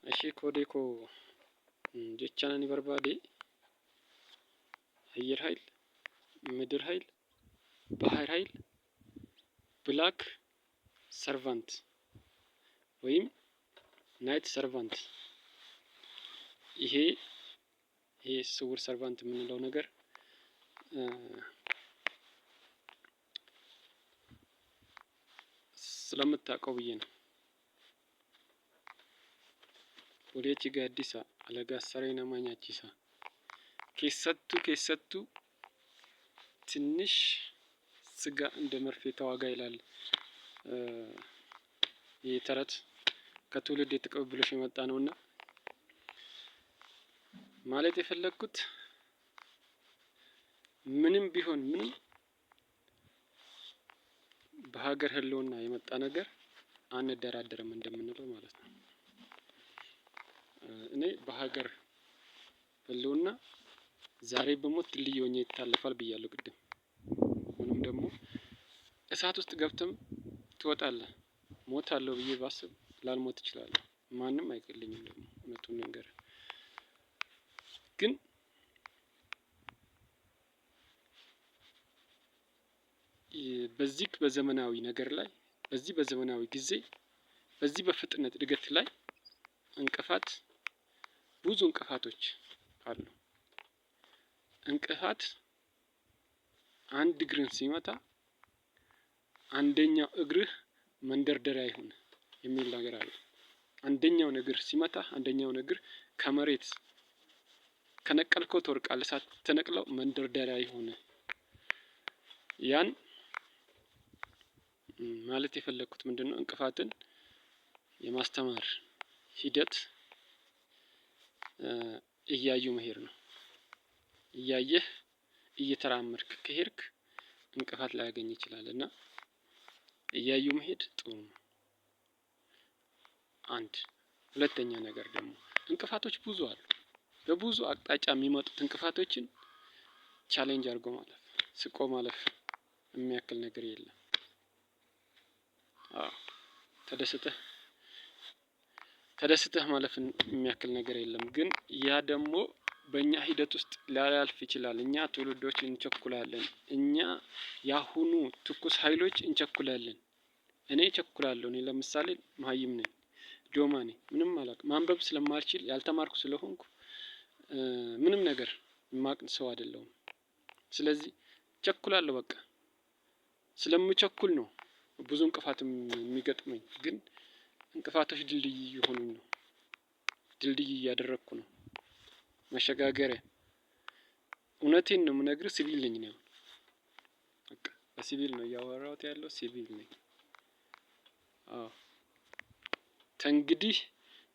Ashii koodee koo jechaan ani barbaade አየር ኃይል ምድር ኃይል ባህር ኃይል ብላክ ሰርቫንት ወይም ናይት ሰርቫንት ይሄ ስውር ሰርቫንት የምንለው ነገር ስለምታውቀው ብዬ ነው። ወዴት ጋዲሳ አለጋ ሰሬና ማኛቺሳ ኬሰቱ ትንሽ ስጋ እንደ መርፌ ተዋጋ ይላል። ይህ ተረት ከትውልድ የተቀበለሽ የመጣ ነውና ማለት የፈለኩት ምንም ቢሆን ምንም በሀገር ህልውና የመጣ ነገር አንደራደርም እንደምንለው ማለት ነው። እኔ በሀገር ህልውና ዛሬ በሞት ድልድይ ሆኜ ይታለፋል ብያለሁ ቅድም። ሆኖም ደግሞ እሳት ውስጥ ገብተም ትወጣለህ ሞታለሁ ብዬ ባስብ ላልሞት እችላለሁ። ማንም አይገለኝም ደግሞ እውነቱን ልንገርህ ግን በዚህ በዘመናዊ ነገር ላይ በዚህ በዘመናዊ ጊዜ በዚህ በፍጥነት እድገት ላይ እንቅፋት ብዙ እንቅፋቶች አሉ። እንቅፋት አንድ እግርን ሲመታ አንደኛው እግርህ መንደርደሪያ ይሁን የሚል ነገር አለ። አንደኛውን እግር ሲመታ አንደኛውን እግር ከመሬት ከነቀልከው ትወድቃለህ ሳትነቅለው መንደርደሪያ ይሁን። ያን ማለት የፈለኩት ምንድነው? እንቅፋትን የማስተማር ሂደት እያዩ መሄድ ነው። እያየህ እየተራመድክ ከሄድክ እንቅፋት ላያገኝ ይችላል እና እያዩ መሄድ ጥሩ ነው። አንድ ሁለተኛ ነገር ደግሞ እንቅፋቶች ብዙ አሉ። በብዙ አቅጣጫ የሚመጡት እንቅፋቶችን ቻሌንጅ አድርጎ ማለፍ ስቆ ማለፍ የሚያክል ነገር የለም። ተደስተህ ማለፍን የሚያክል ነገር የለም። ግን ያ ደግሞ በእኛ ሂደት ውስጥ ላያልፍ ይችላል። እኛ ትውልዶች እንቸኩላለን። እኛ ያሁኑ ትኩስ ሀይሎች እንቸኩላለን። እኔ እቸኩላለሁ። እኔ ለምሳሌ መሃይም ነኝ። ጆማ ነኝ። ምንም አላውቅም። ማንበብ ስለማልችል ያልተማርኩ ስለሆንኩ ምንም ነገር የማውቅ ሰው አይደለሁም። ስለዚህ እቸኩላለሁ በቃ ስለምቸኩል ነው ብዙ እንቅፋት የሚገጥመኝ። ግን እንቅፋቶች ድልድይ እየሆኑኝ ነው። ድልድይ እያደረኩ ነው። መሸጋገሪያ እውነቴን ነው የምነግርህ ሲቪል ነኝ እኔ አሁን በቃ በሲቪል ነው እያወራሁት ያለው ሲቪል ነኝ። አዎ ከእንግዲህ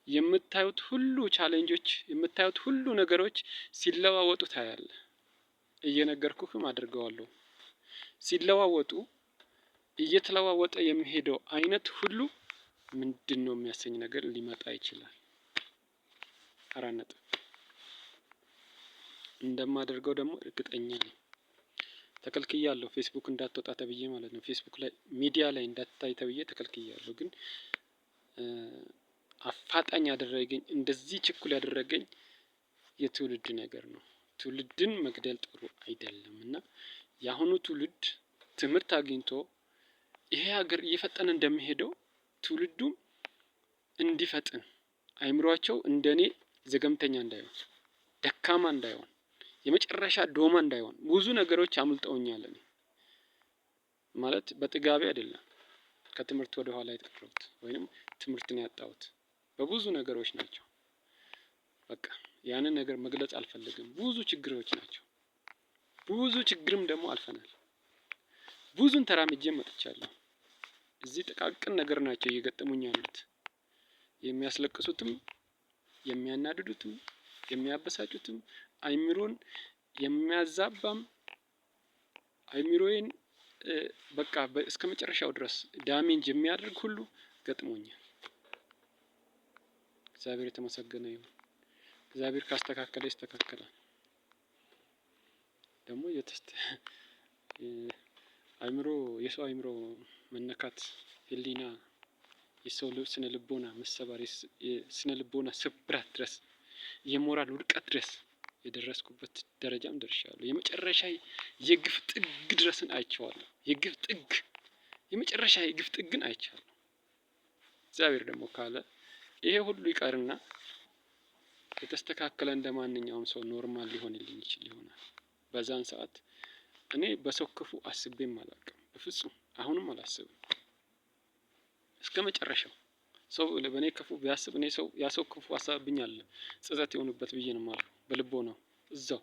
የምታዩት ሁሉ ቻሌንጆች የምታዩት ሁሉ ነገሮች ሲለዋወጡ ታያለህ። እየነገርኩህም አደርገዋለሁ። ሲለዋወጡ እየተለዋወጠ የሚሄደው አይነት ሁሉ ምንድነው የሚያሰኝ ነገር ሊመጣ ይችላል። አራት ነጥብ እንደማደርገው ደግሞ እርግጠኛ ነኝ። ተከልክያለሁ ፌስቡክ እንዳትወጣ ተብዬ ማለት ነው። ፌስቡክ ላይ ሚዲያ ላይ እንዳትታይ ተብዬ ተከልክያለሁ። ግን አፋጣኝ ያደረገኝ እንደዚህ ችኩል ያደረገኝ የትውልድ ነገር ነው። ትውልድን መግደል ጥሩ አይደለም እና የአሁኑ ትውልድ ትምህርት አግኝቶ ይሄ ሀገር እየፈጠነ እንደሚሄደው ትውልዱም እንዲፈጥን አይምሯቸው እንደኔ ዘገምተኛ እንዳይሆን ደካማ እንዳይሆን የመጨረሻ ዶማ እንዳይሆን ብዙ ነገሮች አምልጠውኛል። እኔ ማለት በጥጋቤ አይደለም ከትምህርት ወደ ኋላ የቀረሁት ወይንም ትምህርትን ያጣሁት በብዙ ነገሮች ናቸው። በቃ ያንን ነገር መግለጽ አልፈልግም። ብዙ ችግሮች ናቸው። ብዙ ችግርም ደግሞ አልፈናል። ብዙን ተራምጄም መጥቻለሁ። እዚህ ጥቃቅን ነገር ናቸው እየገጠሙኝ ያሉት። የሚያስለቅሱትም የሚያናድዱትም የሚያበሳጩትም አይምሮን የሚያዛባም አይምሮዬን በቃ እስከመጨረሻው ድረስ ዳሜንጅ የሚያደርግ ሁሉ ገጥሞኛል። እግዚአብሔር የተመሰገነ ይሁን። እግዚአብሔር ካስተካከለ ይስተካከላል። ደግሞ አይምሮ የሰው አይምሮ መነካት ህሊና የሰው ስነ ልቦና መሰበር፣ የስነ ልቦና ስብራት ድረስ፣ የሞራል ውድቀት ድረስ የደረስኩበት ደረጃም ደርሻለሁ። የመጨረሻ የግፍ ጥግ ድረስን አይቼዋለሁ። የግፍ ጥግ፣ የመጨረሻ የግፍ ጥግን አይቻለሁ። እግዚአብሔር ደግሞ ካለ ይሄ ሁሉ ይቀርና የተስተካከለ እንደ ማንኛውም ሰው ኖርማል ሊሆንልኝ ይችል ይሆናል። በዛን ሰዓት እኔ በሰው ክፉ አስቤም አላውቅም፣ በፍጹም አሁንም አላስብም። እስከ መጨረሻው ሰው በእኔ ክፉ ቢያስብ እኔ ሰው ያ ሰው ክፉ አሳብኝ አለ ጸጸት የሆኑበት ብዬ ነው የማልፈው። በልቦ ነው እዛው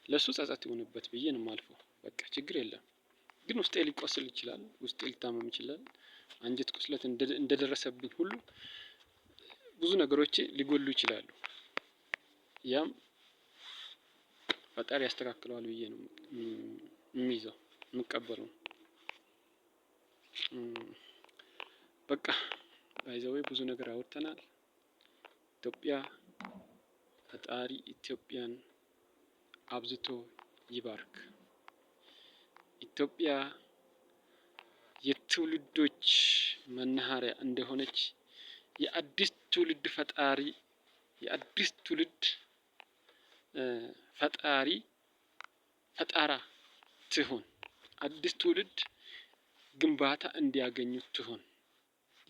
ለሱ ጸጸት የሆኑበት ብዬ ነው የማልፈው። በቃ ችግር የለም። ግን ውስጤ ሊቆስል ይችላል፣ ውስጤ ሊታመም ይችላል። አንጀት ቁስለት እንደደረሰብኝ ሁሉ ብዙ ነገሮች ሊጎሉ ይችላሉ። ያም ፈጣሪ ያስተካክለዋል ብዬ ነው የሚይዘው የምቀበለው። በቃ ባይዘዌ ብዙ ነገር አውርተናል። ኢትዮጵያ ፈጣሪ ኢትዮጵያን አብዝቶ ይባርክ። ኢትዮጵያ የትውልዶች መናኸሪያ እንደሆነች የአዲስ ትውልድ ፈጣሪ የአዲስ ትውልድ ፈጣራ ትሆን። አዲስ ትውልድ ግንባታ እንዲያገኙት ትሆን።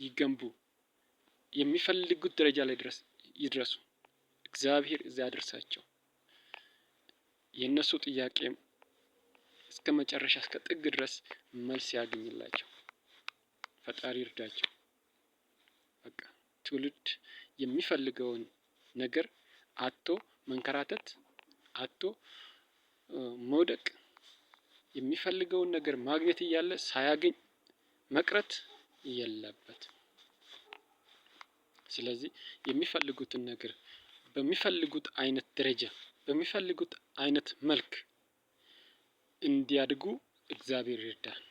ይገንቡ፣ የሚፈልጉት ደረጃ ላይ ይድረሱ። እግዚአብሔር እዚያ ያደርሳቸው። የእነሱ ጥያቄም እስከ መጨረሻ እስከ ጥግ ድረስ መልስ ያገኝላቸው። ፈጣሪ ይርዳቸው። በቃ ትውልድ የሚፈልገውን ነገር አጥቶ መንከራተት፣ አጥቶ መውደቅ፣ የሚፈልገውን ነገር ማግኘት እያለ ሳያገኝ መቅረት የለበትም። ስለዚህ የሚፈልጉትን ነገር በሚፈልጉት አይነት ደረጃ፣ በሚፈልጉት አይነት መልክ እንዲያድጉ እግዚአብሔር ይርዳል።